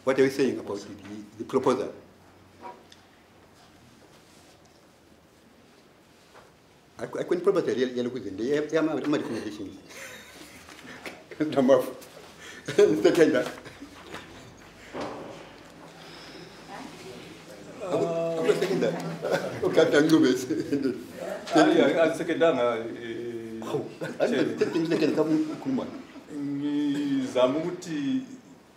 What are you saying about the proposal? I couldn't propose a real yellow cuisine. They have my recommendations. Number second. I'm not second that. Okay, thank you, miss. I'm second down. I'm second come. Zamuti,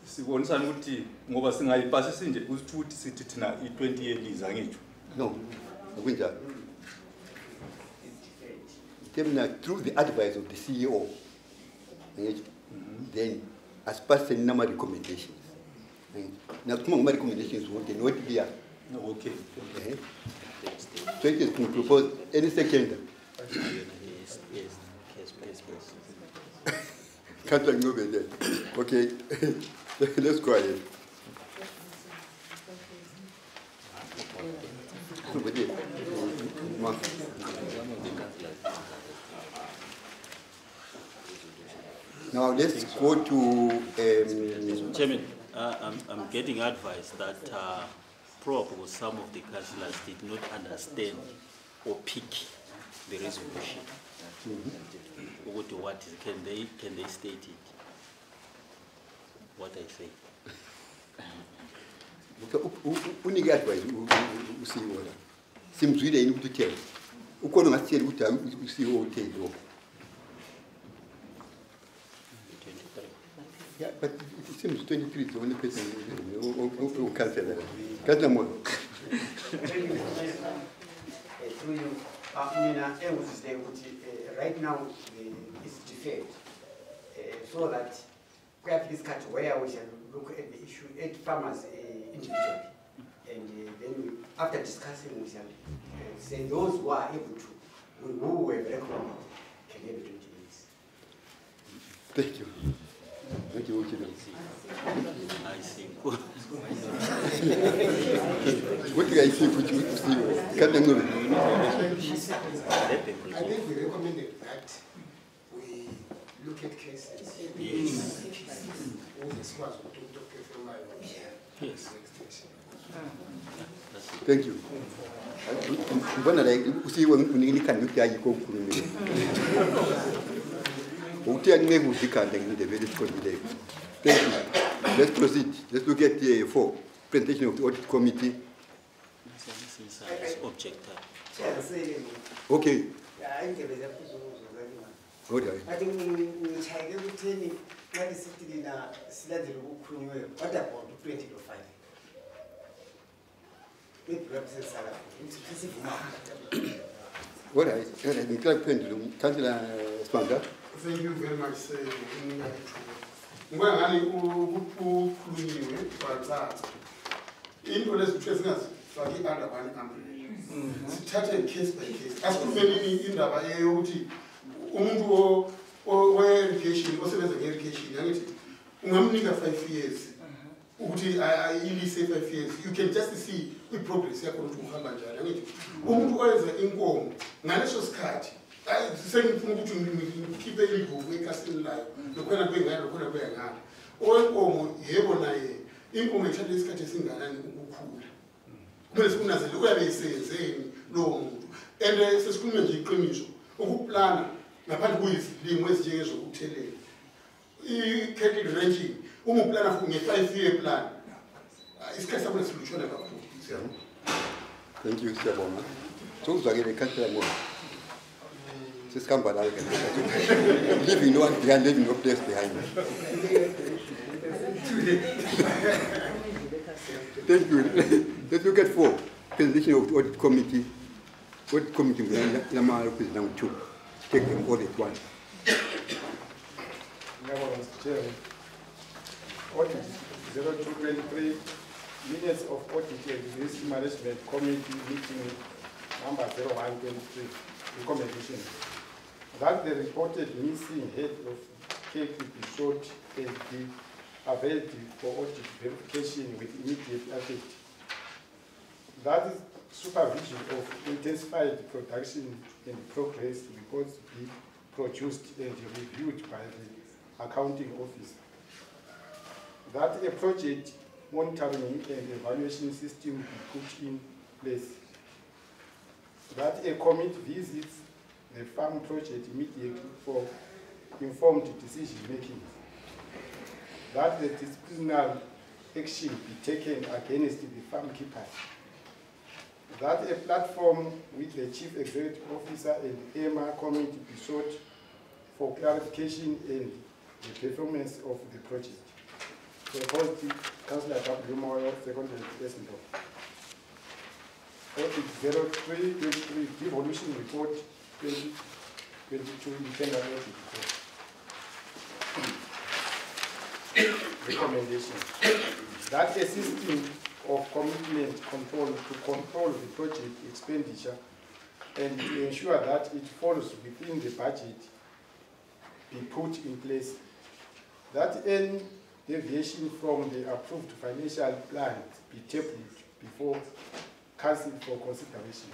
Siwonsanuti, Movasinga, passenger, who's 2 cities na 28 years. No, winter. Through the advice of the CEO, then as per the number recommendations. Now, some of my recommendations will not be. Okay. So it is to propose any second. Yes. Can't I move it? Okay, let's go ahead. Now let's go to. Chairman, I'm getting advice that probably some of the councillors did not understand or pick the resolution. What is, can they state it? What I say. Unique advice, you see what? Seems really able to tell. You can't tell what you see what tell. Yeah, but it seems 23 is the only person who can't say that. Can't right now it's deferred, so that we have discussed where we shall look at the issue at farmers individually, and then after discussing we shall say those who are able to, who have recommended, can have 20 days. Thank you. Thank you, I see. What do I see? What you see? Can't I move it? I think we recommended that we look at cases. Yes. Yes. Thank you. When I see when you can look at you, thank you. Let's proceed. Let's look at the 4 presentation of the audit committee. Objector. Okay. I think we try everything. What is it in a sled? What about 2005? It represents What I Councillor Spanga. Thank you very much. Under one umbrella. Started case by case. As to many in the education, also as education, 5 years. I only say 5 years. You can just see the progress. Income. I saying keep a little make us in life. The corner going out, the corner going out. All income is catching and cool. But as soon as the way they say, no, and there's a school commission who plan, Napan with the West James who tell you, Kettle ranching, who plan for a 5-year plan. It's kind of a solution about Thank you, Mr. Boma. So, I get a country more. Just come by leaving no one behind, leaving no place behind. Thank you. Let's look at 4. Presentation of the audit committee. Audit committee will is now 2. Take them all at once. Audit 0223, minutes of audit and risk management committee meeting number 0123, recommendation that the reported missing head of cake be short and be available for audit verification with immediate effect. That is supervision of intensified production and progress reports be produced and reviewed by the accounting officer. That a project monitoring and evaluation system be put in place. That a committee visits the farm project immediately for informed decision making. That the disciplinary action be taken against the farm keepers. That a platform with the Chief Executive Officer and the AMA committee be sought for clarification and the performance of the project. Proposed, Councillor W. Moyo, seconded President. Audit 0323, devolution report 2022, independent audit report. Recommendation. That a system of commitment control to control the project expenditure and to ensure that it falls within the budget be put in place. That any deviation from the approved financial plan be tabled before council for consideration.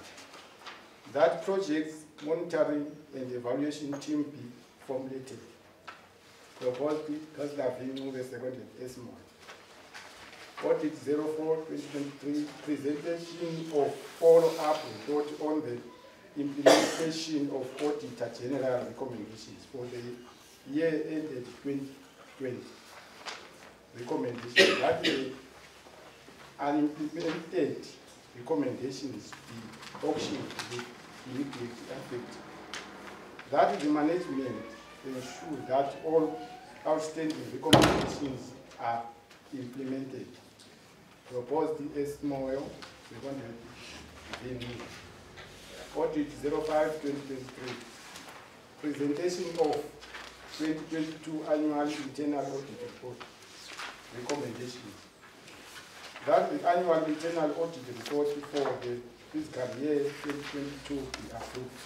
That project's monitoring and evaluation team be formulated. Proposed, Councillor Vinu, the seconded S01. Audit 04-2023, presentation of follow-up report on the implementation of Auditor General recommendations for the year ended 2020. Recommendation that the unimplemented recommendations be auctioned with immediate effect. That the management ensure that all outstanding recommendations are implemented. Proposed S01, seconded VB. Audit 05-2023. Presentation of 2022 annual internal audit report. Recommendations. That the annual internal audit report for the fiscal year 2022 be approved.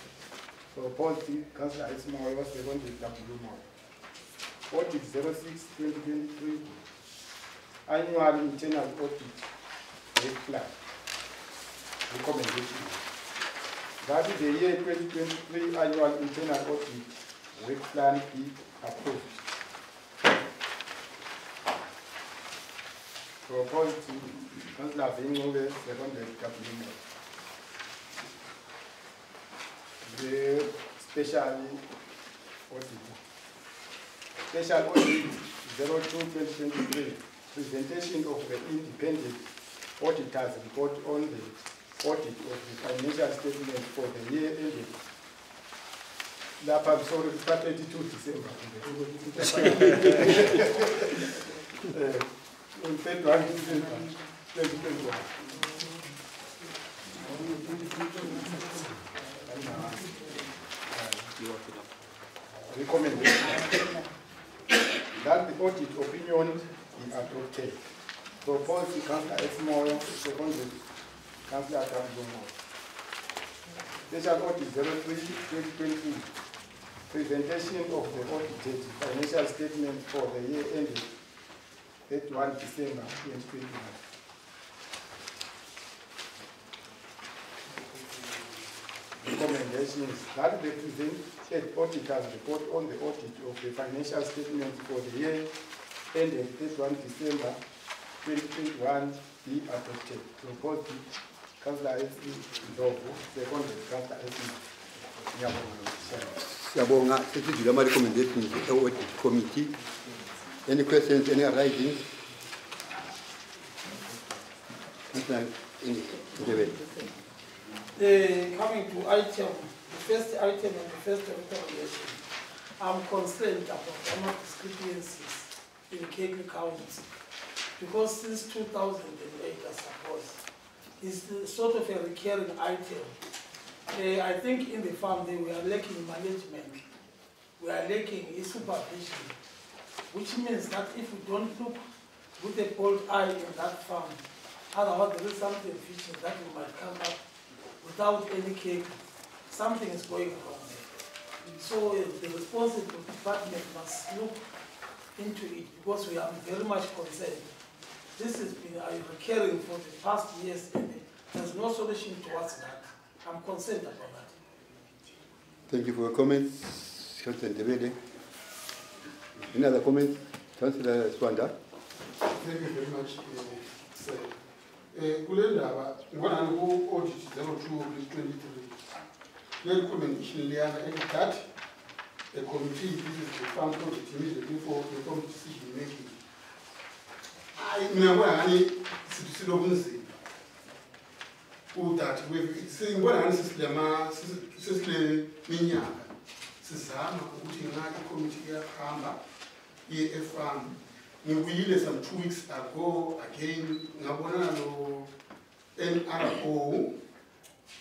Proposed, Councillor Ismail, seconded W. Audit 06-2023. Annual internal audit rate plan. Recommendation. That is the year 2023 annual internal audit rate plan be approved. Proposed, Councillor Vingole, seconded W. The special audit. Special audit 02-2023. Presentation of the independent auditor's report on the audit of the financial statement for the year ended. I'm sorry, 22 December. On 31 December 2021. Recommendation that the audit opinion be adopted. Proposed, Councillor Esmoyo, seconded Councillor Kambumo. Special audit 03-2020. Presentation of the audited financial statement for the year ended 31 December 2021. Recommendations that the presented auditor's report on the audit of the financial statement for the year ended 31 December 2021 be adopted. Proposed, Councillor S. Ndovu, seconded Councillor S. Siyabonga, sesizile ama-recommendations e-audit committee. Any questions, any arising? Coming to item, the first item and the first recommendation, I'm concerned about some of discrepancies in Cape counties because since 2008, I suppose, it's sort of a recurring item. I think in the farm we are lacking management, we are lacking supervision, which means that if we don't look with a bold eye in that farm, otherwise there is something fishy that we might come up without any cake. Something is going wrong there. So the responsible department must look into it because we are very much concerned. This has been recurring for the past years and there's no solution towards that. I'm concerned about that. Thank you for your comments, Councillor Ndebele. Any other comments? Councillor Swanda. Thank you very much. kule ndaba ngibona ku audit 02/23 le recommendation leyana that the committee visits the farm project immediately for the farm decision making. Mina ngibona ngani silobunzima that ngibona ngani sisile minyaka sizama ukuthi ngaki committee iyahamba iye efarm. Ngibuyile some 2 weeks ago again ngabonana no NRO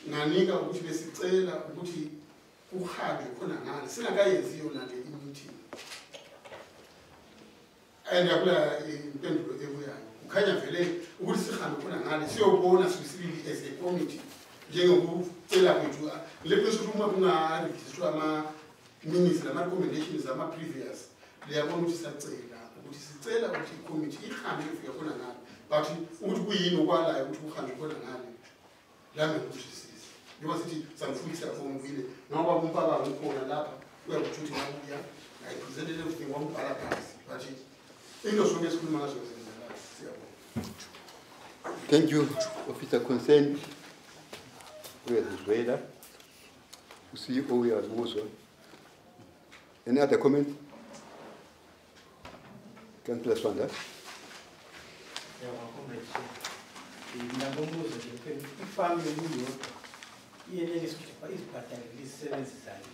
nganika ukuthi besicela ukuthi uhambe khona ngani singakayenzi yona le meeting. And yakula impendulo ebuyayo ukhanya vele ukuthi sihambe khona ngani siyobona sibisibili as a committee njengokucela kwethu le phezulu uma kungaregistrwa ama minutes nama recommendations ama previous liyabona ukuthi sacela ukuthi sicela ukuthi i-committee ihambe ifika khona ngani but ukuthi kuyini okwalayo ukuthi uhambe khona ngani lami ngikushisa njengoba sithi samfundisa ngomvile ngoba umpaka ngikhona lapha uyakuthi ngabuya I presented everything ngombhala phansi but into sonke esikhuluma ngazo zenzakala. Siyabonga. Thank you, Officer Concerned. Uyazizwela. CEO uyazibuzwa. Any other comment? Councillor Swanda. Ngiyabonga ifami yokuyodwa iyenelisa ukuthi izibhadale lisebenzisane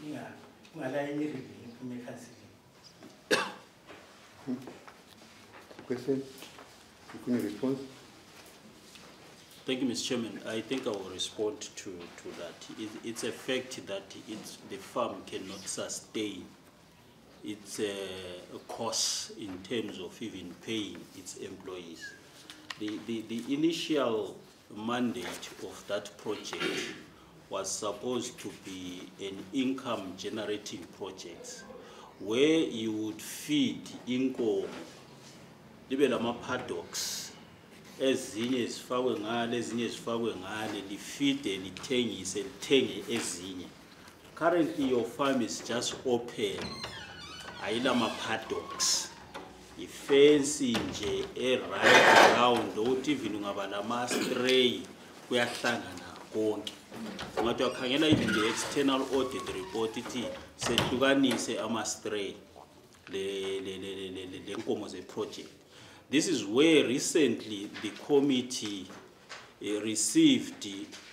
ingalayini revenue iphume ekhansilini. Question? You can respond. Thank you, Mr. Chairman. I think I will respond to that. It's a fact that the farm cannot sustain its costs in terms of even paying its employees. The initial mandate of that project was supposed to be an income generating project where you would feed income lama paddocks ezinye zifakwe ngale ezinye zifakwe ngale lifide lithengise lithenge ezinye. Currently your farm is just open ayila ma paddocks ifence nje right around ukuthi even ungaba lama stray kuyahlangana konke. Ngathi wakhangela even the external audit report ithi sehlukanise ama stray le nkomo ze project. This is where recently the committee received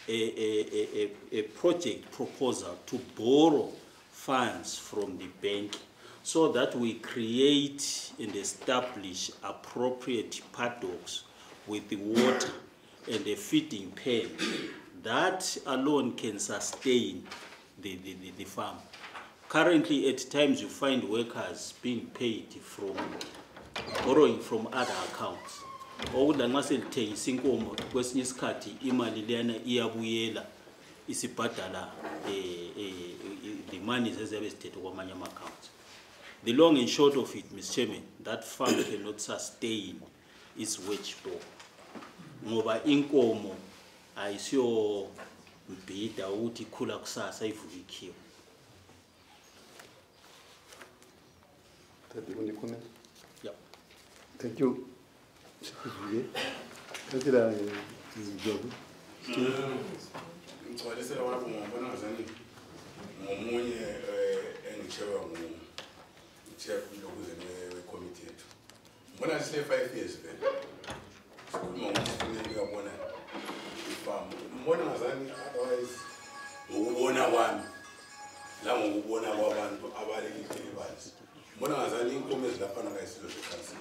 a project proposal to borrow funds from the bank so that we create and establish appropriate paddocks with the water and the feeding pen. That alone can sustain the farm. Currently, at times you find workers being paid from borrowing from other accounts. Okudla nxa selithengisa inkomo kwesinye isikhathi imali lena iyabuyela isibhadala the money eziyabe zithethe kwamanye ama accounts. The long and short of it, Mr. Chairman, that farm cannot sustain its wage bill. Ngoba inkomo ayisiyo mbhida ukuthi ikhula kusasa ivuka ikhiwe. That's the only comment. Yeah. Thank you. Councillor Jobu. Ngicwalisela wabo ngibona ngazani ngomunye engichewa chair lokuze committee yethu. Ngibona sile 5 years vele. Sikhuluma ngokuthi ngiyabona ifam. Ngibona ngazani otherwise ngokubona kwami la ngokubona kwabantu abalekile bazi. Ngibona ngazani inkomo ezilapha ngayisilo zekhansi.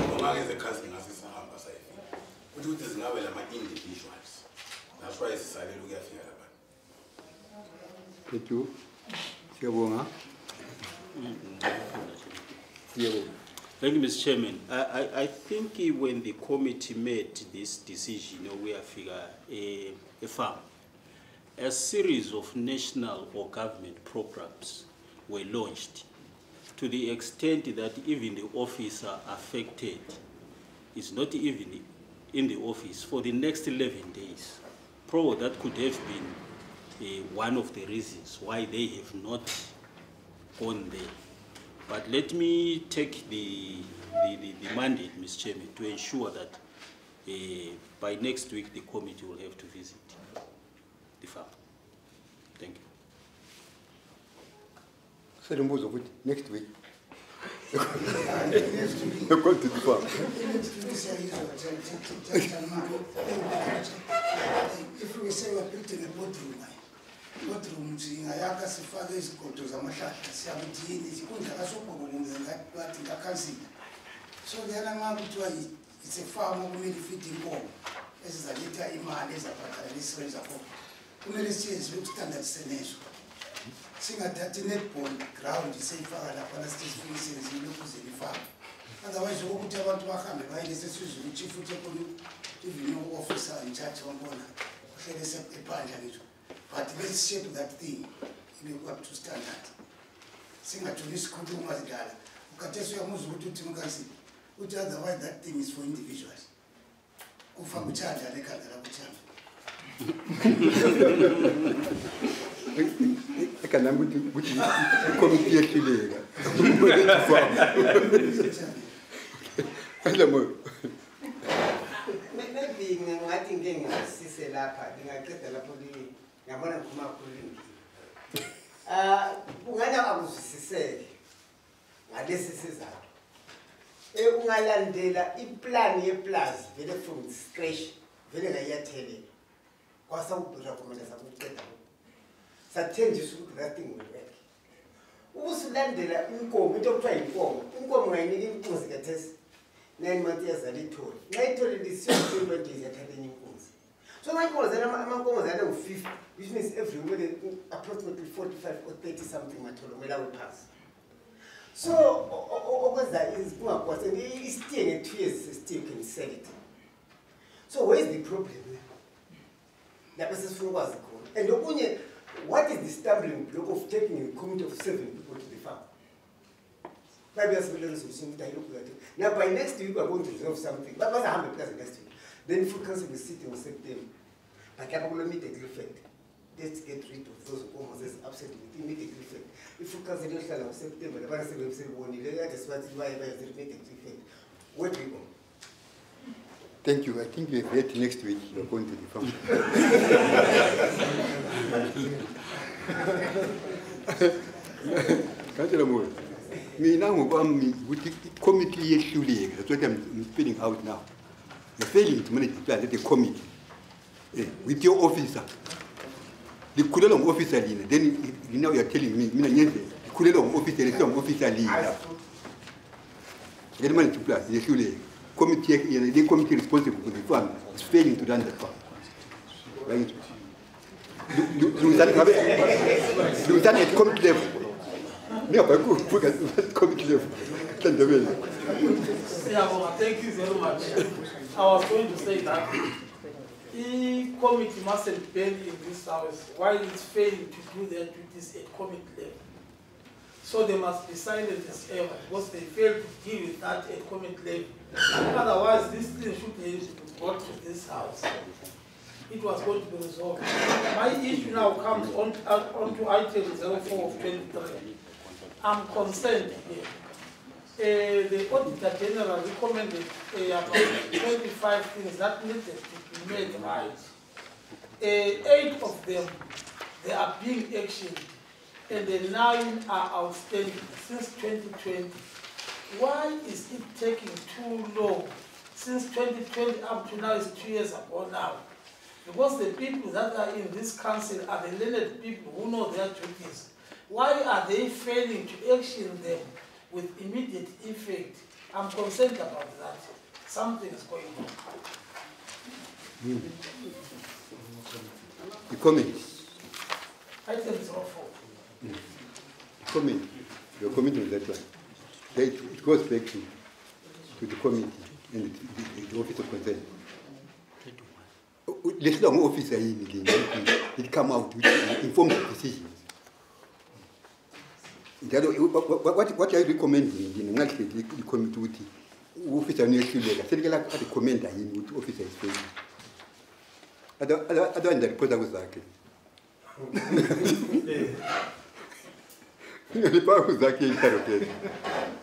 Ngoba ngeze khansi ngasisahamba sayifika. Ukuthi zingabe lama individuals. That's why sisalele ukuyafika lapha. Thank you. Siyabonga. Thank you, Mr. Chairman. I think when the committee made this decision, we have a farm, a series of national or government programs were launched to the extent that even the officer affected is not even in the office for the next 11 days. Probably that could have been one of the reasons why they have not gone there. But let me take the mandate, Mr. Chairman, to ensure that By next week, the committee will have to visit the farm. Thank you. Next week. You're going to the farm. If we say we're building a boardroom, ngayaka sifake izigodo zamahlahla siyabudini ikundla kasobhoko ngathi ngakhansila. So lena manje kuthiwa it's a farm okumele ifeed inkomo ezizaletha imali ezabhadala lesebenza khona. Kumele siyenze ukustandard senezo. Singathathi netball ground seyifaka lapha nasifike senzile ukuzela ifama. Otherwise ukuthi abantu bahambe baye lesizwe uchief uthekona even officer in charge wabona uhlele sephandla lethu. But let's shape that thing in up to standard. Singatholi isikhuluma sidala. Ukhathesi uyamuzwa ukuthi uthi mkazi uthi otherwise that thing is for individuals. Kufa kuthanda lekhanda la kuthanda. I can I'm going to committee yehluleka. Maybe ngathi ngeke ngisise lapha ngingaqeda lapho ngiyabona ngikhuluma khulini. Ungana akuzwisiseke ngalesi sizathu. Ungalandela iplan yeplaza vele from scratch vele ngayathele. Kwasa ukurecommenda sakuqeda. Sathenjiswa ukuthi that thing will work. Ubusulandela inkomo into okuthiwa inkomo. Inkomo ngayinika inkunzi kathesi 9 months yazalitholi. Ngayitholi lisiyo 20 days yathatha inkunzi. So amankomo zana amankomo zana u50 which means every week approximately 45 or 30 something matholo mela we pass. So okwenza kungakwase isitenge 2 years still can sell it. So where is the problem there? Lapho sesifuna ukwazi khona. And okunye what is the stumbling block of taking a committee of 7 people to the farm? Maybe as well as now by next week we are going to resolve something. But what's 100% next week? Then full council will sit in September. But I will immediate effect. Let's get rid of those who almost upset with immediate effect. If full council in September, the balance will say one year, that's what why there's immediate effect. Where do we go? Thank you. I think we have next week. You're going to the farm. Committee yehluleka. That's what I'm spelling out now. You're failing to manage the plan. Let the committee with your officer. The Kulelong officer, then now you're telling me, the Kulelong officer is some officer leader. Get money to plan. Yehluleka. Committee, the committee responsible for the farm is failing to run the farm. Right? Do that at committee level. No, but good at committee level. Yeah, well, thank you very much. I was going to say that the committee mustn't bend in this house while it's failing to do their duties at committee level. So they must be silent as ever because they fail to deal with that at committee level. Otherwise, this thing should have brought to this house. It was going to be resolved. My issue now comes on to item 04 of 23. I'm concerned here. The Auditor General recommended about 25 things that needed to be made right. 8 of them, they are being actioned, and the 9 are outstanding since 2020. Why is it taking too long? Since 2020 up to now is 2 years ago now. Because the people that are in this council are the learned people who know their duties. Why are they failing to action them with immediate effect? I'm concerned about that. Something is going on. The comment. Item 04. The comment. Your comment on that one. It goes back to the committee and the office of concern. Let's long officer it come out with informed decisions. What I recommend in the committee with officer near Shuleka, I recommend with officer is failing. I don't understand was like the power was like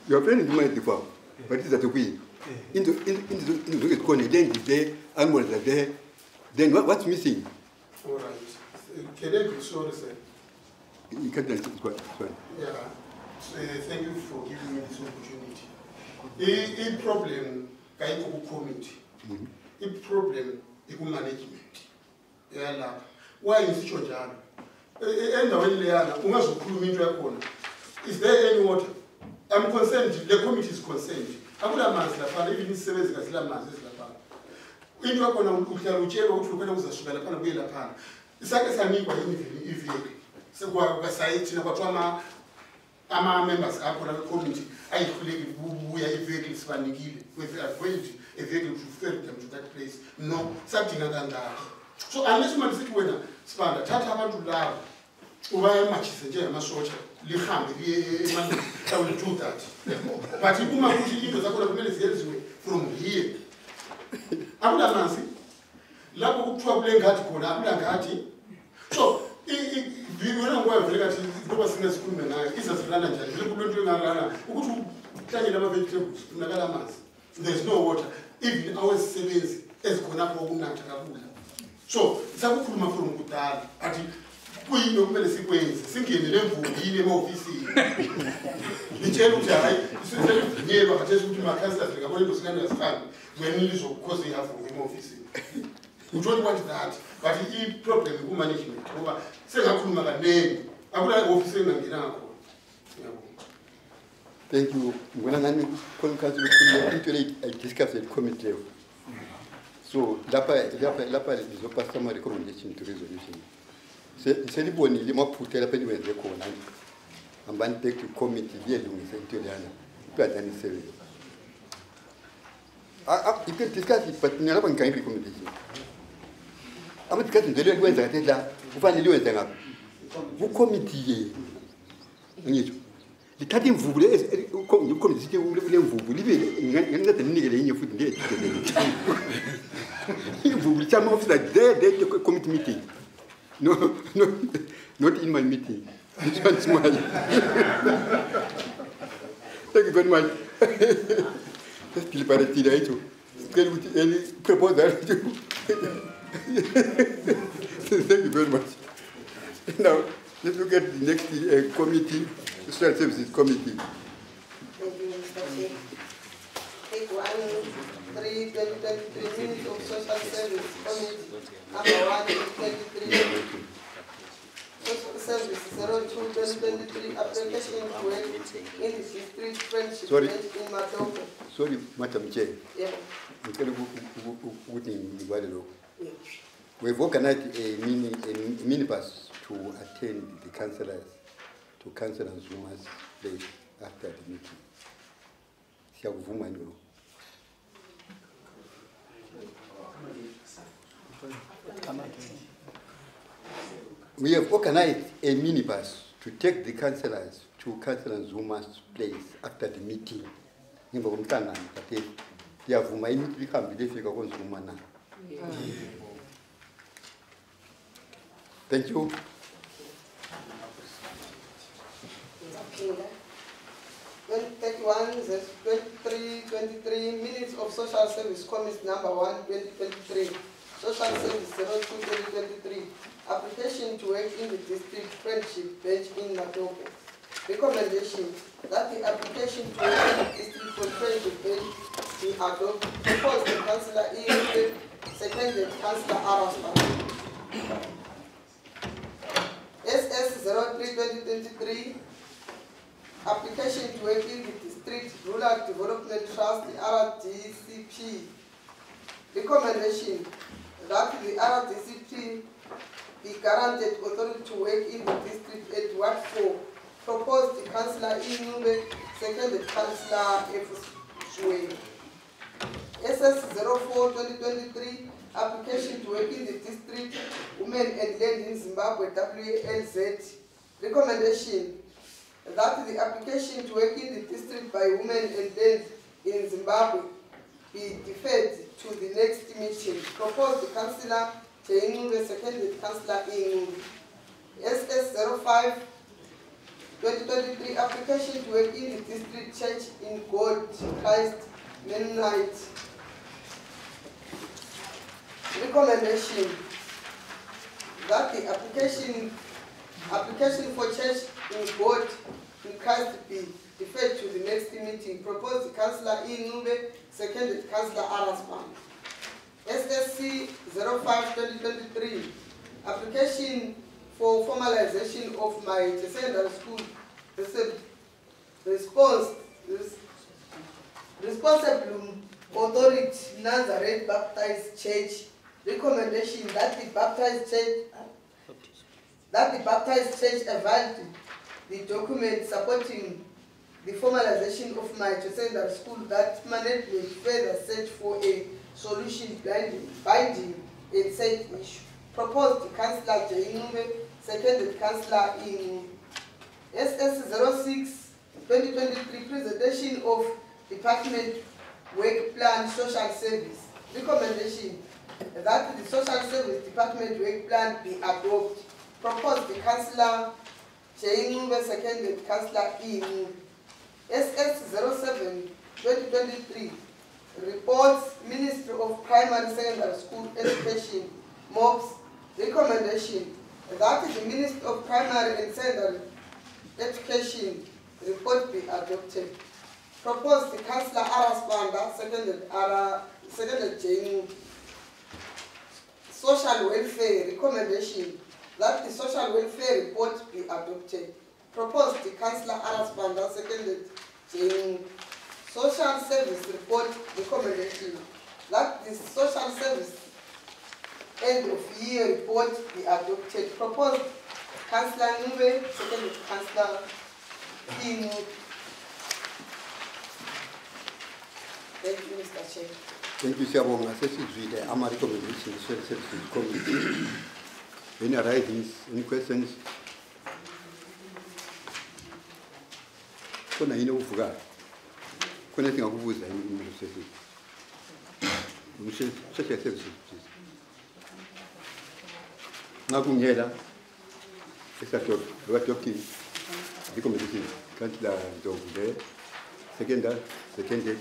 you are planning to manage the farm, but is that a way? into the corner, then the animals are there. Then what's missing? All right. Can I be sorry, sir? You can't answer this one. Yeah. Thank you for giving me this opportunity. The problem, Kaiko committee. The problem, the management. Yeah, why is it your job? Is there any water? I'm concerned, the committee is concerned. I would have even 7 years ago. When you are going to tell whichever was a sugar upon a wheel upon. The second time, if you so what society, what our members are for a committee, I believe we are very expanding with a vehicle to ferry them to that place. No, something other than that. So unless you sit with a span, Tata want to love, why much is a German soldier, Liham, I will do that. But if you want to eat the couple of minutes elsewhere from here, I would have answered. Labo problem got Kona, so if you don't go and figure it was in a school, it's a Lana, there's no water. Even our savings is going up. So, Sabukuma from Kutal, at Queen of Melissequence, thinking the level in the office. The chair, never just to my cast like a way to stand as fan when you so cause they have from him office. We don't want that, but he problem with management. Say, I couldn't make a name. I would have office and get. Thank you. When I discussed at committee level. So, Lapa is a summary recommendation to resolution. Celiboni, Lima put a penny with the corner. And then take to committee, dear Louis and Tiliana, but any service. You can discuss it, but never can recommendation. I'm discussing the real ways I did that. Who finally do it? Who committee? The cutting food is you come to city who live in food, and not the nigger in your foot. You will come off like there, they took a committee meeting. No, not in my meeting. This one's mine. Thank you very much. Let's keep it to tell with any proposal. Thank you very much. Now, let's look at the next committee. Social Services Committee. Thank you, Mr. Chair. Take 1-3-2023 minutes of Social Service Committee. Number 1, 2023. Social Service 02-2023 application to work in the district friendship bench in Matobo. Sorry, Madam Chair. Yeah. We've organized a minibus to attend the councillors. To cancel and Zuma's place after the meeting. We have organized a minibus to take the councillors to Councillor Zuma's place after the meeting. Thank you. When 23 minutes of Social Service Committee number 1, 2023. Social Service 02-2023. Application to work in the district friendship bench in Matobo. Recommendation that the application to work in the district friendship bench be adopted. Proposed the Councillor E. Seconded Councillor Araspa. SS03-2023. Application to work in the District Rural Development Trust, the RDCP. Recommendation that the RDCP be granted authority to work in the district at Ward 4. Proposed the Councillor Inube, seconded Councillor F. Shwe. SS04-2023. Application to work in the district Women and Land in Zimbabwe, WLZ. Recommendation that the application to work in the district by Women and Land in Zimbabwe be deferred to the next meeting. Proposed the Councillor Jayinube, seconded Councillor Inube. SS05-2023 application to work in the district church in God Christ midnight. Recommendation that the application for change in board in Christ be deferred to the next meeting. Proposed Councillor E. Nube, seconded Councillor Arasman. SSC 05-2023, application for formalization of my secondary school responsible authority Nazareth Baptist Church. Recommendation that the Baptist Church availed the document supporting the formalization of my secondary school, that management further search for a solution binding in said issue. Proposed Councillor J. Nume, seconded Councillor in SS 06-2023, presentation of Department Work Plan Social Service. Recommendation that the Social Service Department Work Plan be adopted. Proposed Councillor J. Nume, seconded Councillor E. SS 07-2023, reports Ministry of Primary and Secondary School Education, MOPS. Recommendation that the Ministry of Primary and Secondary Education report be adopted. Proposed Councillor Araspanda, seconded Jane. Social Welfare. Recommendation that the Social Welfare report be adopted. Proposed Councillor Araspanda, seconded Jane. Social Service report. Recommendation that the Social Service end of year report be adopted. Proposed Councillor Nube, seconded Councillor King. Thank you, Mr. Chair. Thank you, Shabonga. Sesizwile ama recommendation Social Services Committee. Any arisings, any questions? Kuna yini uvuka? Kuna singakubuza yini Social Services, please. Ngakunyela adopting the committee. Councillor Dovule, seconded.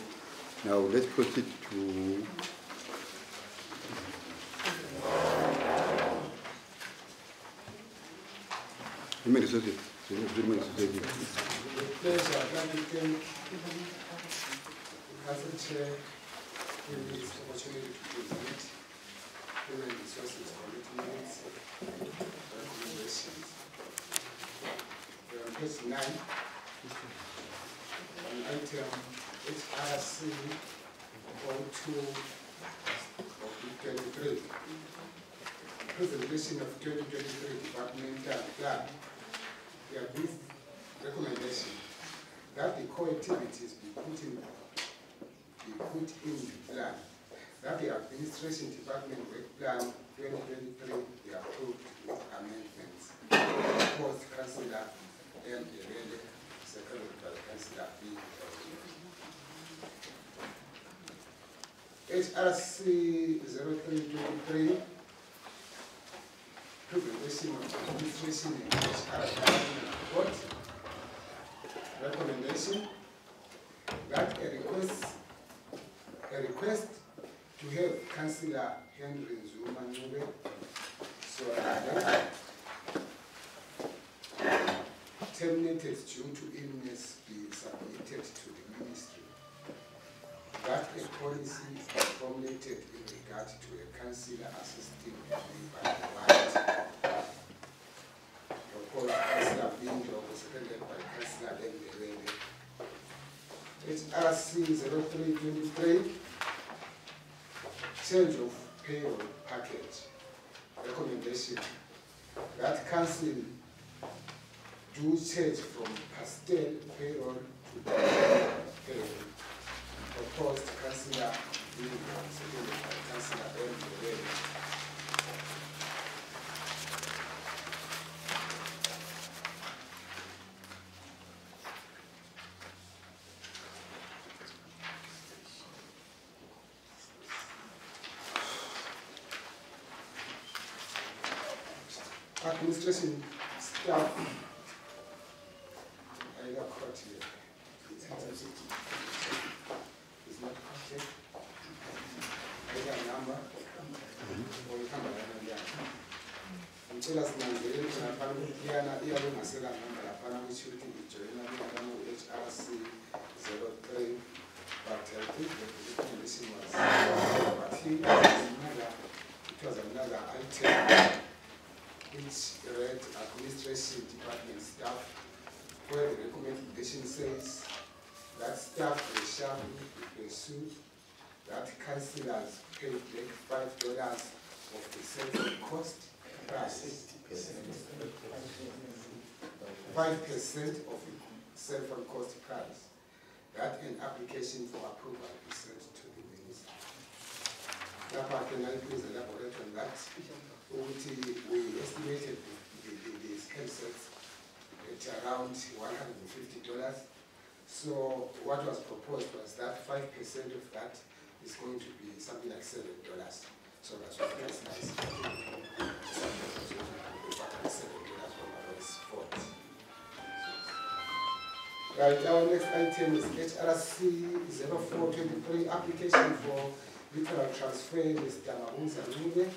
Now let's proceed to Human Resources. Pleasure, let me thank Council Chair for this opportunity to present Human Resources Committee's recommendations. On page 9, on item HRC 02 of 2023, presentation of 2023 departmental plan. We have this recommendation that the core activities be put in the plan, that the administration department work plan 2023 be approved with amendments. Proposed Councillor M. Irele, seconded by Councillor B. HRC 0323, presentation of administration and HR department report. Recommendation that a request to have Councillor Henry Zuma Nube so terminated due to illness be submitted to the ministry. That a policy is formulated in regard to a councillor assisting by the right. Proposed Councillor Bindo, seconded by Councillor Dembele. HRC 0323, change of payroll package. Recommendation that council do change from pastel payroll to payroll. Proposed Councillor Bindo, seconded by Councillor Dembele. Administration staff, I got caught here. It's not corrected. Item number. Or you come around there. Ngicela sinanzelele ukuthi ngaphambi kokuyana iyalungisela number laphana kwi-security ijoyina kuyalamo HRC 03 but I think the recommendation was but here it was another item which read administration department staff where the recommendation says that staff shall pursue that councillors pay $5 of the central cost price. 5% of the cell phone cost price. That an application for approval is sent to the minister. Therefore, can I please elaborate on that? We estimated the handsets at around $150. So what was proposed was that 5% of that is going to be something like $7. So that's what that's nice. Right, our next item is HRC 0423 application for literal transfer Mr. Mahunza Nube.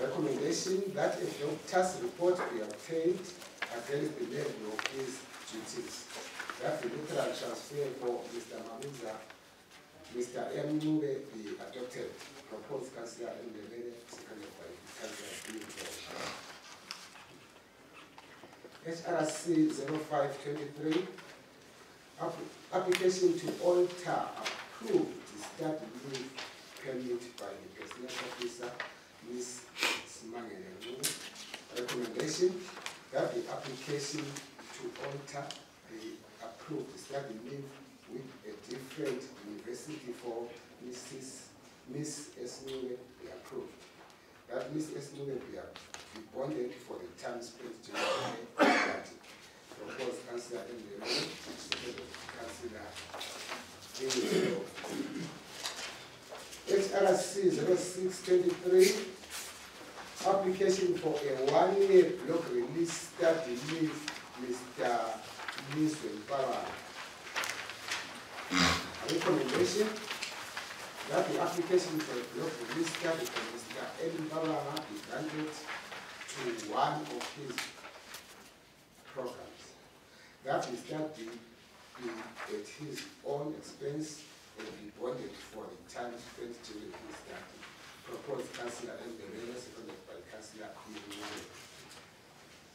Recommendation that a doctor's report be obtained against the level of his duties. That the literal transfer for Mr. Mahunza, Mr. M. Nube be adopted. Proposed Councillor M. Lele, seconded by Councillor B. HRC 0523, application to alter approved study leave permit by the personnel officer, Ms. Simangele. Recommendation that the application to alter the approved study leave with a different university for Ms. Esnule be approved. That Ms. Esnule be bonded for the time spent during the party. Proposed Councillor M. Councillor HRC 0623, application for a 1-year block release study leave, Mr. Niswen Power. Recommendation that the application for a block release study for Mr. N. Power be granted to one of his programs. That is that be at his own expense and be bonded for the time spent during his study. Proposed Councillor M. Berele, seconded by Councillor E.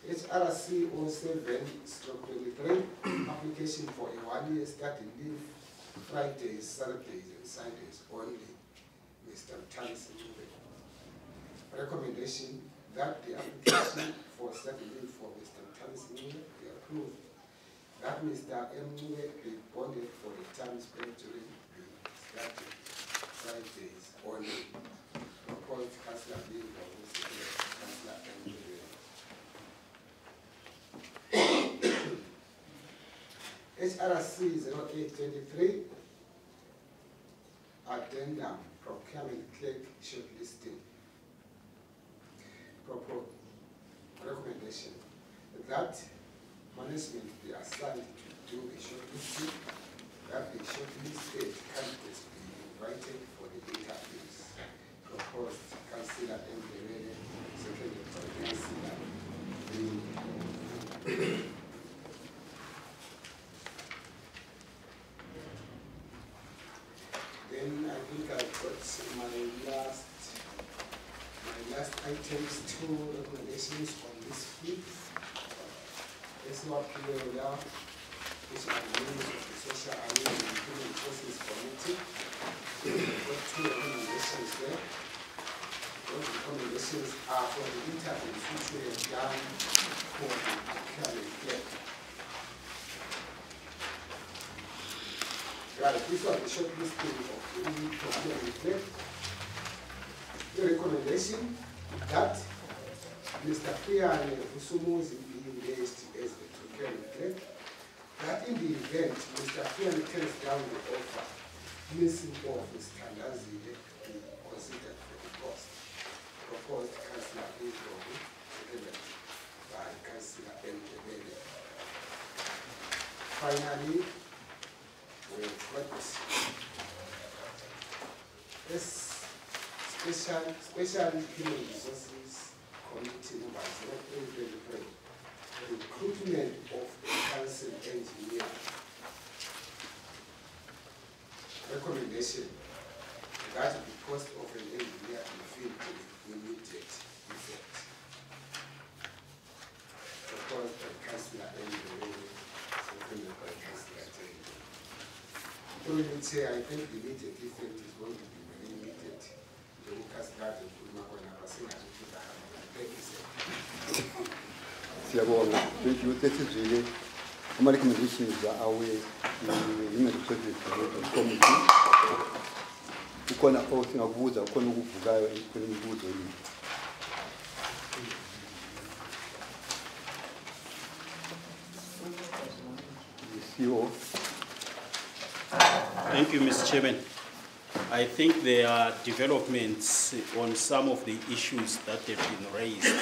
HRC 07/23, application for a 1-year study leave, Fridays, Saturdays, and Sundays only. Mr. Tansi. Recommendation that the application for study leave for Mr. Tansi be approved. That Mr. M. be bonded for the time spent during the study, Fridays only. Proposed Councillor B. Councillor M. HRC 0823, addendum, procurement clerk shortlisting. Proposed recommendation that management be assigned to do a shortlisting, that the shortlisted candidates be invited for the interviews. Proposed Councillor M. Berele, seconded by Councillor B. Then I think I've got my last items, 2 recommendations on this week. This one here, which are the members of the Social Arena and Human Resources Committee. We've got 2 recommendations there. Those recommendations are for the interviews which we have done for the procurement clerk. Right, this was the short listing of the procurement clerk. The recommendation that Mr. Fiane Fusumu is engaged as the procurement clerk, that in the event Mr. Fiane turns down the offer, missing of Ms. Tandazi be considered for the cost. Proposed Councillor A. seconded by Councillor M. Finally, we've got Special Human Resources Committee number 0823, recruitment of a council engineer. Recommendation that the cost of an engineer in field with immediate effect. Proposed by Councillor Andrew, seconded by Councillor Taylor. So we would say, I think the immediate effect is going to be very immediate. Siyabonga. Sesizwile ama-recommendations awe Human Resources Development Committee. Ukhona osingakubuza, ukhona ukuvukayo khona imibuzo yini? Thank you, Mr. Chairman. I think there are developments on some of the issues that have been raised.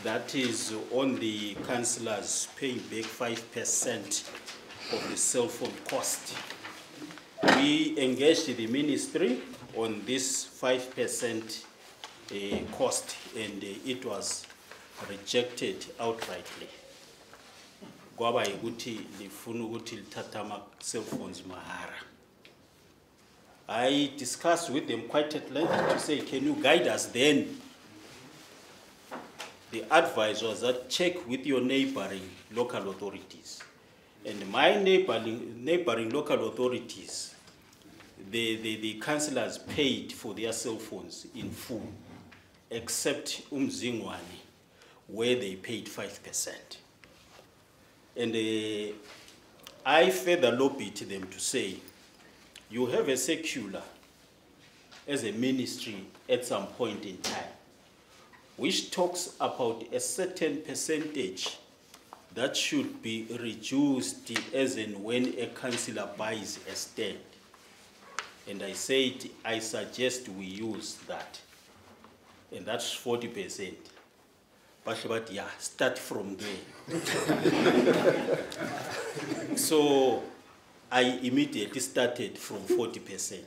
That is on the councillors paying back 5% of the cell phone cost. We engaged the ministry on this 5% cost, and it was rejected outrightly. Kwaba ukuthi lifuna ukuthi lithatha ama cell phones mahara. I discussed with them quite at length to say, can you guide us then? The advice was that check with your neighboring local authorities. And my neighboring local authorities, the councillors paid for their cell phones in full, except Umzingwani, where they paid 5%. And I further lobbied them to say, you have a circular as a ministry at some point in time, which talks about a certain percentage that should be reduced as and when a councillor buys a stand. And I said, I suggest we use that. And that's 40%. But yeah, start from there. So I immediately started from 40%.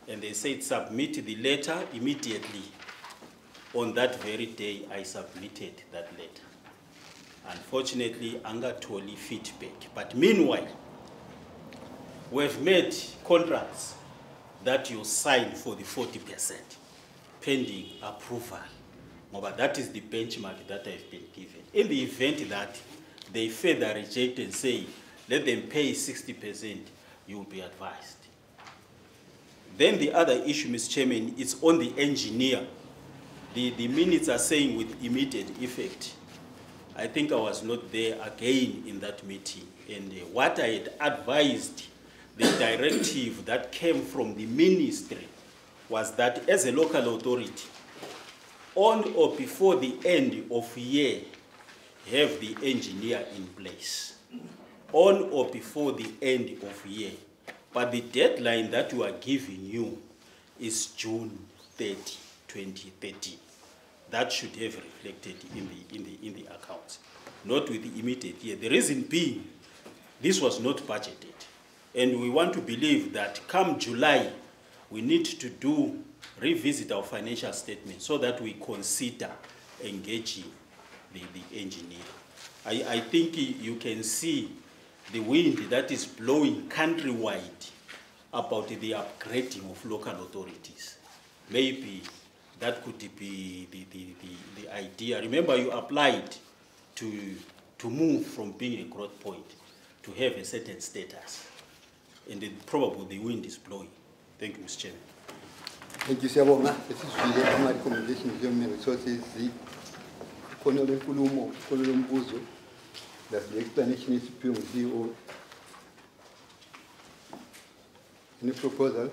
And they said, submit the letter immediately. On that very day, I submitted that letter. Unfortunately, angatoli feedback. But meanwhile, we've made contracts that you sign for the 40%, pending approval. But that is the benchmark that I've been given. In the event that they further reject and say, let them pay 60%, you will be advised. Then the other issue, Mr. Chairman, is on the engineer. The minutes are saying with immediate effect. I think I was not there again in that meeting. And what I had advised, the directive that came from the ministry, was that as a local authority, on or before the end of year, have the engineer in place. On or before the end of year. But the deadline that we are giving you is June 30, 2013. That should have reflected in the accounts, not with the immediate year. The reason being, this was not budgeted. And we want to believe that come July, we need to revisit our financial statement so that we consider engaging the engineer. I think you can see the wind that is blowing countrywide about the upgrading of local authorities. Maybe that could be the idea. Remember, you applied to move from being a growth point to have a certain status. And probably the wind is blowing. Thank you, Mr. Chairman. Thank you, Siyabonga. Sesizwile ama-recommendations ye-Human Resources. Khona lenkulumo, khona lombuzo. That's the explanation is pure CEO. Any proposal?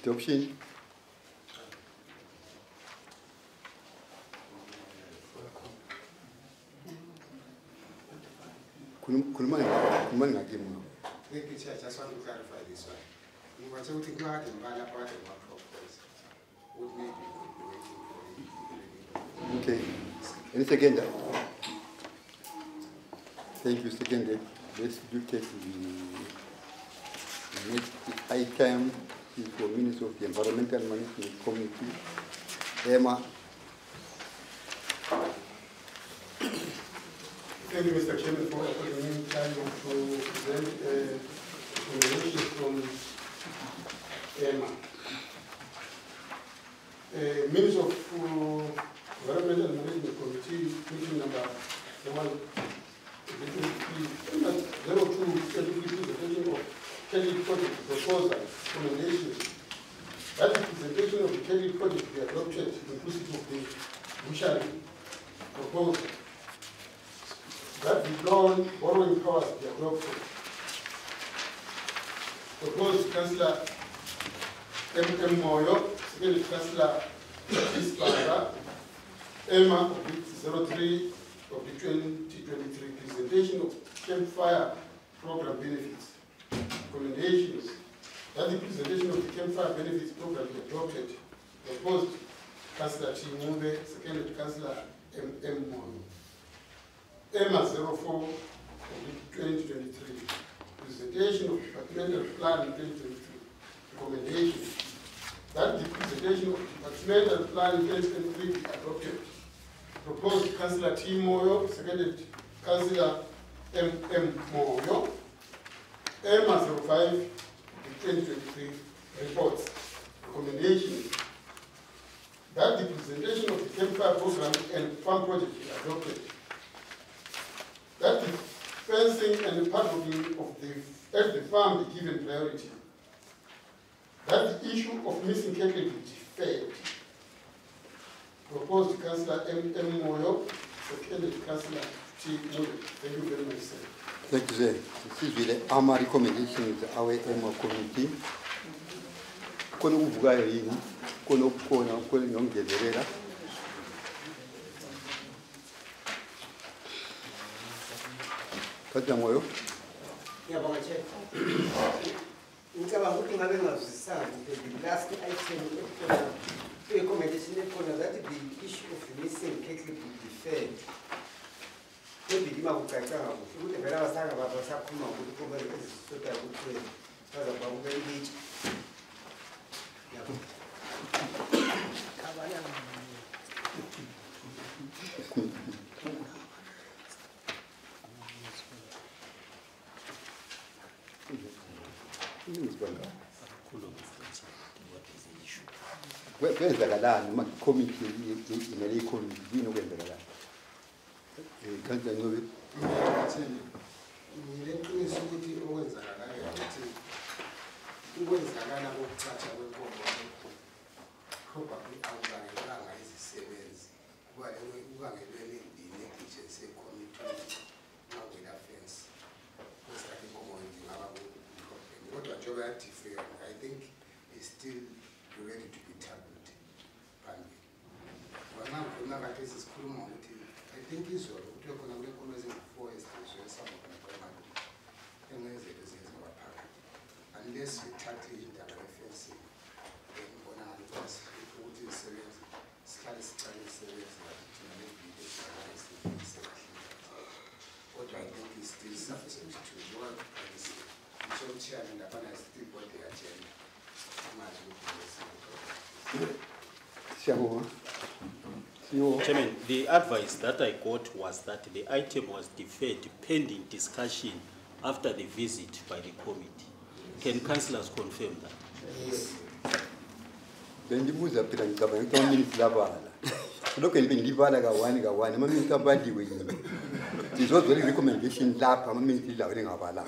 Adoption? Kulumani ngakimo. Thank you, Chair. I just want to clarify this one. You were saying to God and Bala part of our proposal. Would we be waiting for it? Okay. Any second? Thank you, second. Let's do take Next item is for Minister of the Environmental Management Committee, Emma. Thank you, Mr. Chairman, for offering me time to present a recommendation from Emma. Minutes of Environmental Management Committee, meeting number 02 presentation of Kelly project proposal recommendations. That the presentation of the Kelly project be adopted inclusive of the Bushari proposal. That the loan borrowing powers be adopted. Proposed Councillor M. Moyo, second Councillor Isbara, Emma of 03 of the 2023 presentation of campfire program benefits. Recommendations that the presentation of the campfire benefits program be adopted. Proposed Councillor T. Mube, second Councillor M. Moyo. Emma 04 of the 2023 presentation of departmental plan 2023 recommendation that the presentation of departmental plan 2023 be adopted. Proposed Councillor T. Moyo, seconded Councillor M. Moyo. Emma 05 of the 2023 reports recommendation that the presentation of the campfire program and farm project be adopted. That the fencing and the patrolling at the farm be given priority. That the issue of missing cattle be deferred. Proposed Councillor M. Moyo, seconded Councillor T. Moyo. Thank you very much, sir. Thank you, sir. This is the AMA recommendations of our EMA committee. Kono uvugayo yini, kono ukona, kono nyongezelera. Kaja moyo. Ngiyabonga Chair. Ngicabanga ukuthi ngabe ngazwisisanga the last item recommendation ekhona that the issue of missing cattle be deferred. Maybe lima kucacanga kuhle ukuthi vele abasanga basakhuluma ukuthi kumele ezisota ukuthi baza bakubeka ilitshe. Yabo. Kwenzakalani uma committee imele committee yini okwenzakalani? Kanjani ngobe? Ngileqiniso ukuthi okwenzakalayo ukuthi ukwenzakala kokucatsha kwenkomo probably akubangelanga izisebenzi kubangelwe negligence ye-committee ngawela fence kwesikhathi inkomo ingaba ku-problem kodwa njengoba yadifered I think it's still ready to be tackled phambili ngoba nxa kade sisikhuluma ukuthi I think izolo kuthiwe khona kule nkomo ezingu-4 ezidizwe esamba khona kwemali engezeto zenziwa phakathi unless sithathe indaba ye-fencing ngibona ngathi ukuthi isebenzi sihlale sicale isebenzi thina nebhili kodwa I think it's still sufficient to work ngisho chairman labana still got the agenda angazi ukuthi Siyabonga. Chairman, the advice that I got was that the item was deferred pending discussion after the visit by the committee. Can councillors confirm that? Yes. Bendibuza phela ngicabanga ukuthi ama-minutes labala. Lokho ngibala kawani ama-minutes abaliwe yini. Sizozwela i-recommendation lapha ama-minutes lawo lengabala.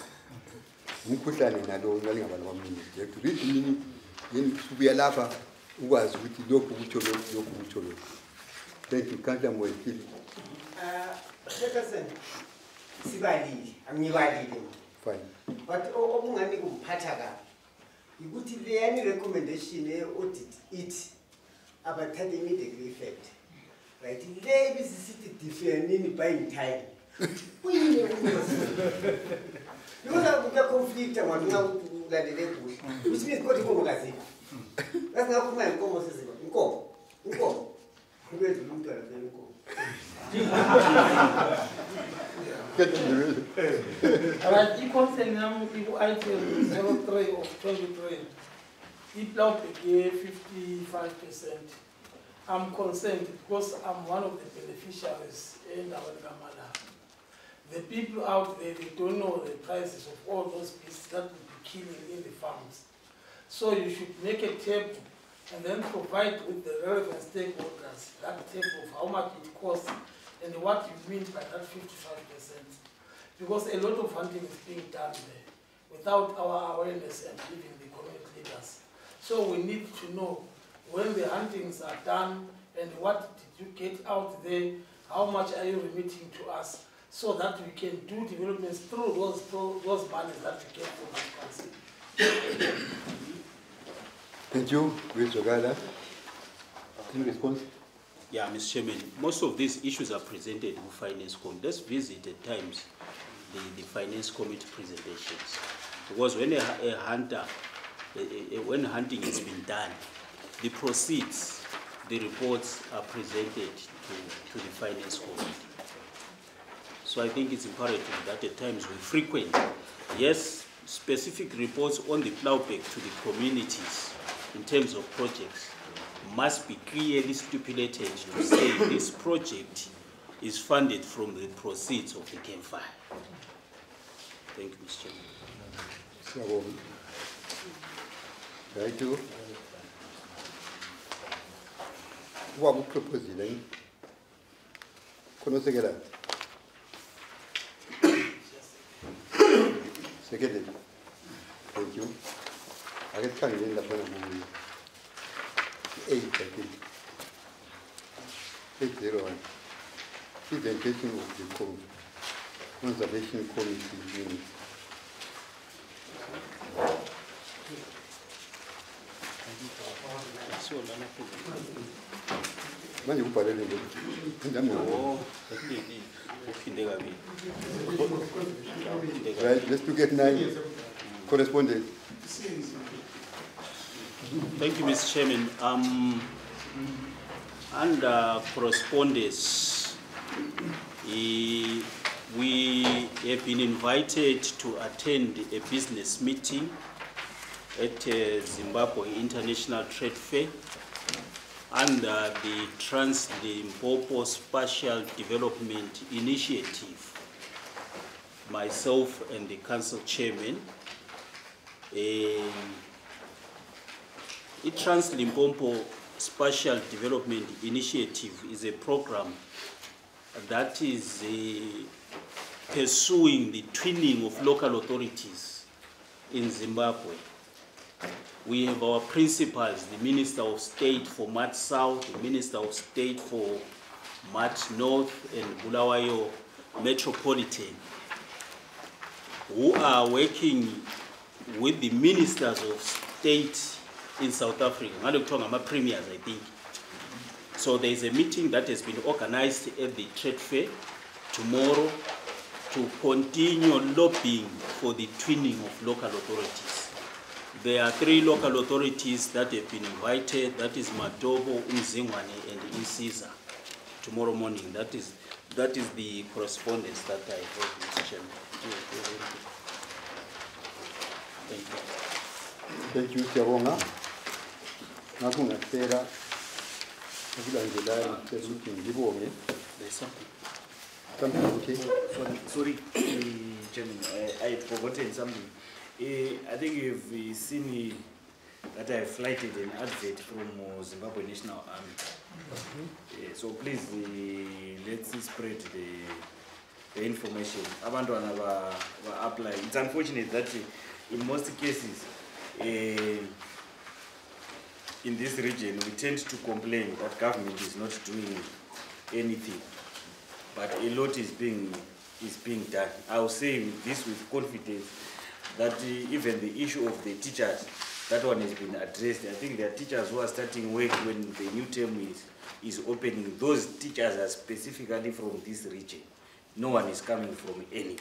Umkhuhlane nalo ngalingabala ama-minutes. You have to read the minute, then subuya lapha ukwazi ukuthi lokhu kutsho lokhu. Thank you, Councillor Moekili. Secretary, sibalile, angibalile. Fine. But okungani kuphatha kabi ukuthi leyani recommendation ye-audit it abathathe immediate effect. Right? Le bisisithi differently buying time. Kuyini ukuthi? Noma kuba conflict amanga ulandele kuhle. Which means kodwa inkomo kazi. Ngakhuluma inkomo seziba. Inkomo. Kubedla umntwana vele inkomo. Right, concerning item 03 of 23, it now became 55%. I'm concerned because I'm one of the beneficiaries in our Gamala. The people out there, they don't know the prices of all those beasts that will be killing in the farms. So you should make a table and then provide with the relevant stakeholders that table of how much it costs and what you mean by that 55%. Because a lot of hunting is being done there without our awareness and giving the community leaders. So we need to know when the huntings are done and what did you get out there, how much are you remitting to us, so that we can do developments through those monies that we get from the council. Thank you, Mr. Gala. Any response? Yeah, Mr. Chairman, most of these issues are presented in Finance Committee. Let's visit at times the Finance Committee presentations. Because when a hunter, when hunting has been done, the proceeds, the reports are presented to the Finance Committee. So I think it's imperative that at times we frequent, yes, specific reports on the plowback to the communities in terms of projects must be clearly stipulated to say this project is funded from the proceeds of the campfire. Thank you, Mr. Chairman. Thank you. What would propose then? Second. Thank you. I get carried in the front of the 8, I think. 801. Presentation of the code. Conservation Committee unit. Right, let's look at 9. Correspondent. Thank you, Mr. Chairman. Under correspondence, we have been invited to attend a business meeting at Zimbabwe International Trade Fair under the Trans-Limpopo Spatial Development Initiative. Myself and the council chairman. The Trans-Limpopo Spatial Development Initiative is a program that is pursuing the twinning of local authorities in Zimbabwe. We have our principals, the Minister of State for Mat South, the Minister of State for Mat North and Bulawayo Metropolitan, who are working with the ministers of state in South Africa. I'm talking about premiers, I think. So there is a meeting that has been organized at the trade fair tomorrow to continue lobbying for the twinning of local authorities. There are 3 local authorities that have been invited. That is Matobo, Umzingwane, and Isiza. Tomorrow morning. That is the correspondence that I have, Mr. Chairman. Thank you. Thank you, Siyabonga. Nakungasela akulandelayo ukuthi ngibonge. There's something. Something okay? Sorry, Chairman, I had forgotten something. I think you've seen that I have flighted an advert from Zimbabwe National Army. So please, let's spread the information. Abantwana were applying. It's unfortunate that in most cases, in this region, we tend to complain that government is not doing anything, but a lot is being done. I will say this with confidence that even the issue of the teachers, that one has been addressed. I think there are teachers who are starting work when the new term is opening. Those teachers are specifically from this region. No one is coming from anywhere.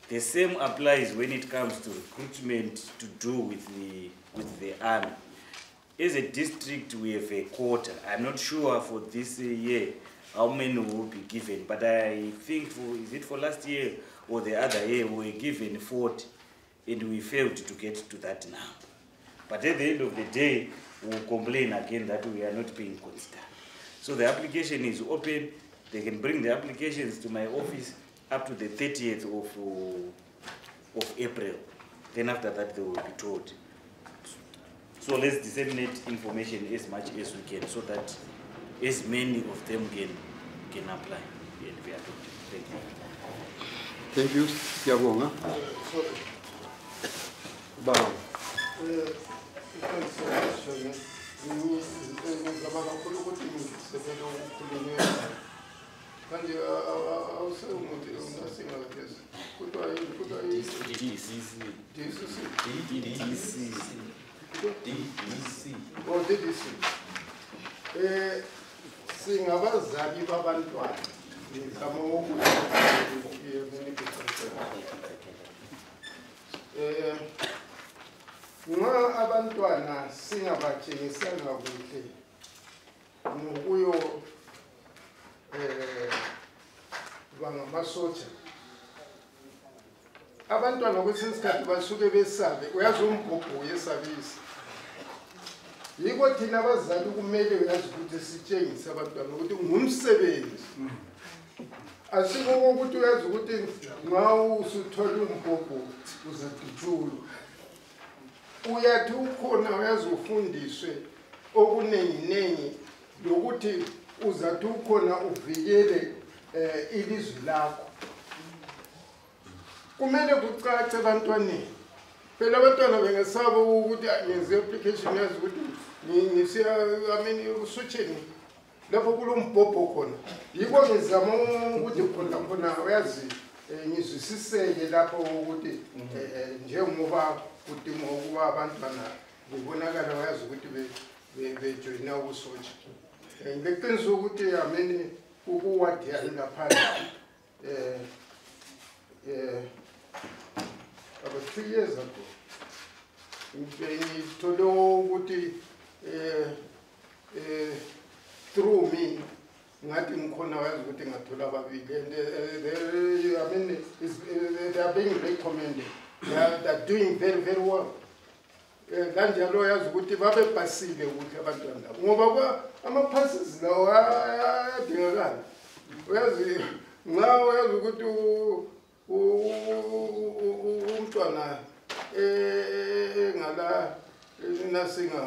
The same applies when it comes to recruitment to do with the army. As a district, we have a quota. I'm not sure for this year how many will be given, but I think is it for last year or the other year we were given 40 and we failed to get to that now. But at the end of the day, we'll complain again that we are not being considered. So the application is open. They can bring the applications to my office up to the 30th of April. Then after that, they will be told. So let's disseminate information as much as we can so that as many of them can apply and be adopted. Thank you. Thank you. Siyabonga. Baba. Singabazali babantwana ngizama nxa abantwana singabatshengisanga kuhle nokuyo bangamasotsha abantwana kwesinye isikhathi basuke besabe uyazi umbhobho uyesabisa yiko thina abazali kumele uyazi ukuthi sitshengise abantwana ukuthi ngumsebenzi asiko ukuthi uyazi ukuthi nxa usuthola umbhobho uzadutshulwa uyathi ukhona uyazi ufundiswe okunenginengi lokuthi uzathi ukhona uvikele ilizwe lakho kumele kucace abantwaneni phela abantwana bengesaba ukuthi ngenze application yazi ukuthi ngisiya usutsheni lapho kulombhobho khona yiko ngizama ukuthi khona uyazi ngizwisiseke lapho ukuthi njengoba kudinga ukuba abantwana bebonakala uyazi ukuthi bejoyina ukusotsha ngileqiniso ukuthi ameni ukuwadi yami laphandle about 2 years ago ngithole ukuthi through me ngathi ngikhona wazi ukuthi ngathola ababili and I mean they are being recommended. They are doing very, very well. Kanjalo yazi ukuthi babe pasile ukuthi abantwana labo ngoba ama-passes lawo ayadingakala uyazi nxa uyazi ukuthi umntwana engala nasinga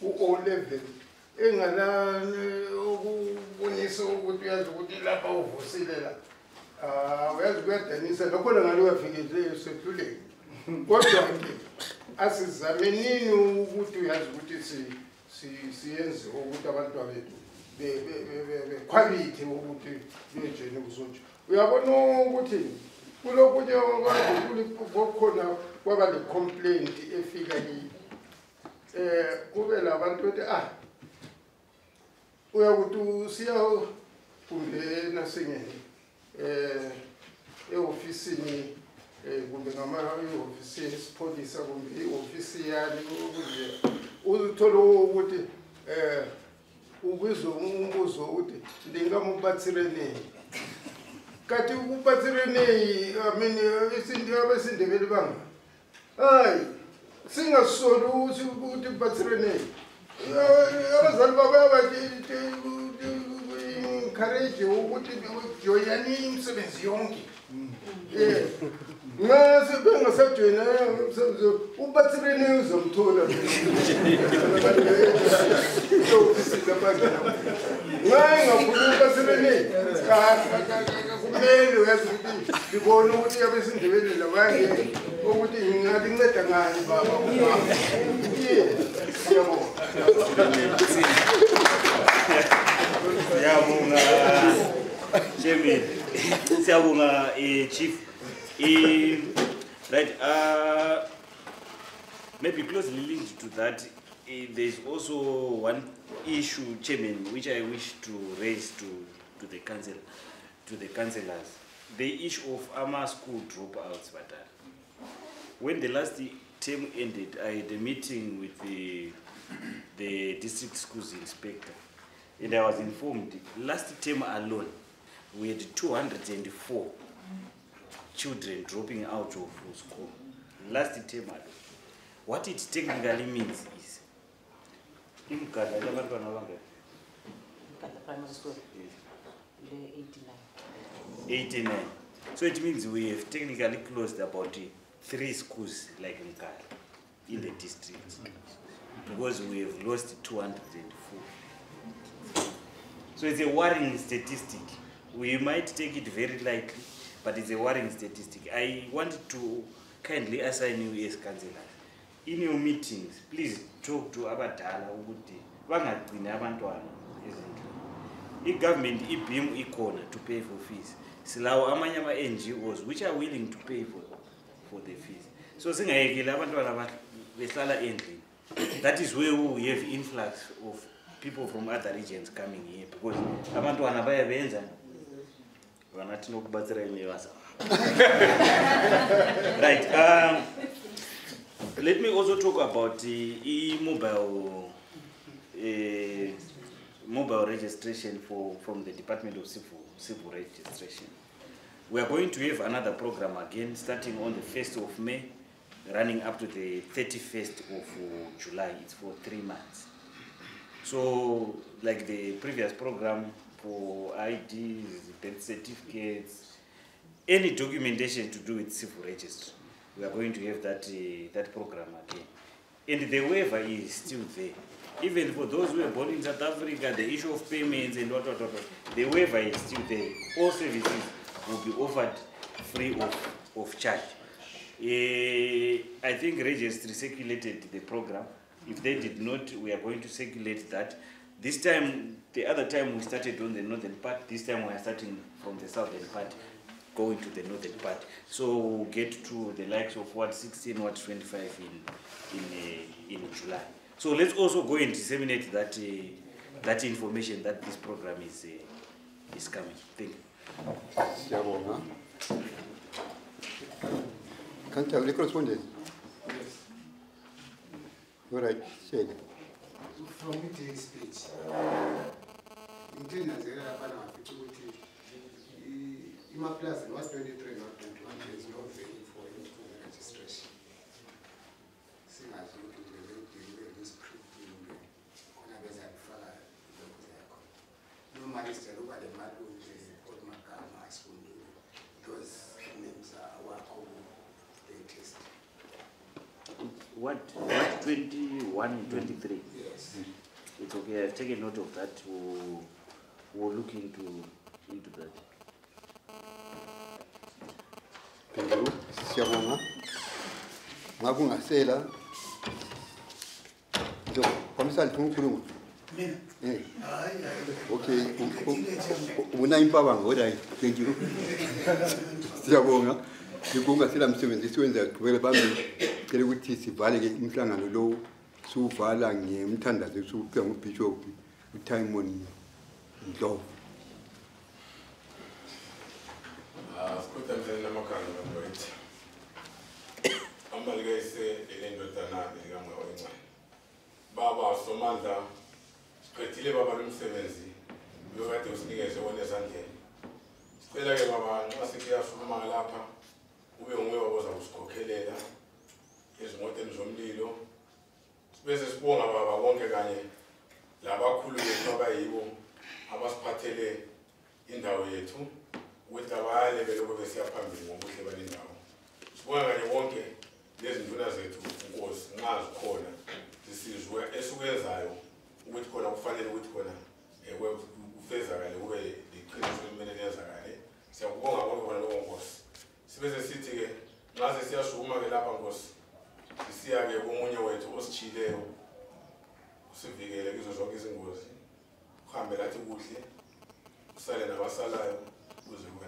u-O-level engala ukubonisa ukuthi uyazi ukuthi lapha uvusile la uyazi kuyadanisa lakhona ngalo uyafike sehluleki kodwa-ke asizamenini ukuthi uyazi ukuthi siyenze ukuthi abantwana bethu bekhwalithe ukuthi bejoyine ukusotsha uyabona ukuthi kulokunye kukhona kwaba le-complaint efika kube labantu bethi uyakuthi usiya kumbe nasingene e-ofisini kumbe ihofisi yesipholisa kumbe ihofisi yami ukuze uzithole ukuthi ubizwe umbuzo ukuthi ndingamubatsireneni kati ukubatsireneni amini abesindebele banga hayi singasoli ukuthi kubatsireneni abazali babaencourage ukuthi joyani imisebenzi yonke nxa sebengasajoyina umsebenzi ubatsireni uzamthola nxa engakhuluma ubatsireni kumele uyazi ukuthi libone ukuthi abesindebele labanye ukuthi ngalinceda ngani baba siyabonga Chairman, siyabonga Chief. Right, maybe closely linked to that, there is also one issue, Chairman, which I wish to raise to the council, to the councillors. The issue of AMA school dropouts. But when the last term ended, I had a meeting with the district schools inspector, And I was informed, last term alone, we had 204 children dropping out of school. Last term alone. What it technically means is, in Ghana, primary school. yes. 89. 89. So it means we have technically closed about 3 schools like in Ghana, in the district, because we have lost 204. So it's a worrying statistic. We might take it very lightly, but it's a worrying statistic. I want to kindly assign you as councillors. In your meetings, please talk to abadala ukuthi bangagcina abantwana ezindlini. I-government ibhimu ikhona to pay for fees. Silawo amanye ama-NGOs which are willing to pay for the fees. So singayekela abantwana behlala endlini. That is where we have influx of people from other regions coming here, because abantwana bayabenza banathi nokubatsira imiyasa. Right. Let me also talk about the mobile registration from the Department of Civil Registration. We are going to have another program again starting on the 1st of May, running up to the 31st of July. It's for 3 months. So, like the previous program for IDs, birth certificates, any documentation to do with civil registry, we are going to have that program again. And the waiver is still there. Even for those who are born in South Africa, the issue of payments and what, the waiver is still there. All services will be offered free of charge. I think registry circulated the program. If they did not, we are going to circulate that. This time, the other time we started on the northern part, this time we are starting from the southern part, going to the northern part. So we'll get to the likes of what 16, what 25 in July. So let's also go and disseminate that that information that this program is coming. Thank you. Can't I have the correspondence? Yes. All right, say it. From the speech, maintenance area plus was 23 or 21 days no value for registration. Seeing as you deliver this no money to look at the matter with those names are our latest. What 21 and 23? Yes. It's okay. I've taken note of that. We'll look into that. Thank you. Siyabonga. Ngakungasela. Jo, kwamisa likhulukhulu. Mina. Okay. Una impabanga kodwa thank you. Siyabonga. Ngikungasela msebenzi siwenza gqibela bami cela ukuthi sivale ke umhlangano lo suvala ngemthandazo supheka ngubishop uTimon Ndlovu. Sikutha mzela namakanga ngomloyithi. Ambalike ise elendodana likamwe oyincane. Baba Somandla siqedile baba lomsebenzi uyokade usinikeze wona ezandleni. Sicela ke baba nxa sikuyasukuma lapha ube nguwe waboza usikhokhelela ezimoteni zomlilo. Sibese sibonga baba wonke kanye labakhulu bethu abayibo abasiphathele indawo yethu ukuthi abale beloko besiyaphambili ngobuhle balendawo. Sibonga kanye wonke lezinduna zethu inkosi nxa zikhona zisizwe esukwenzayo ukuthi khona kufanele ukuthi khona ufezakale kube liqiniso elimele lenzakale. Siyakubonga konke khona lokho nkosi. Sibese sithi ke nxa siyasukuma ke lapha nkosi sisiya ke komunye wethu osichileyo usivikele kizo zonke izingozi uhambe lathi kuhle usale nabasalayo kuze kube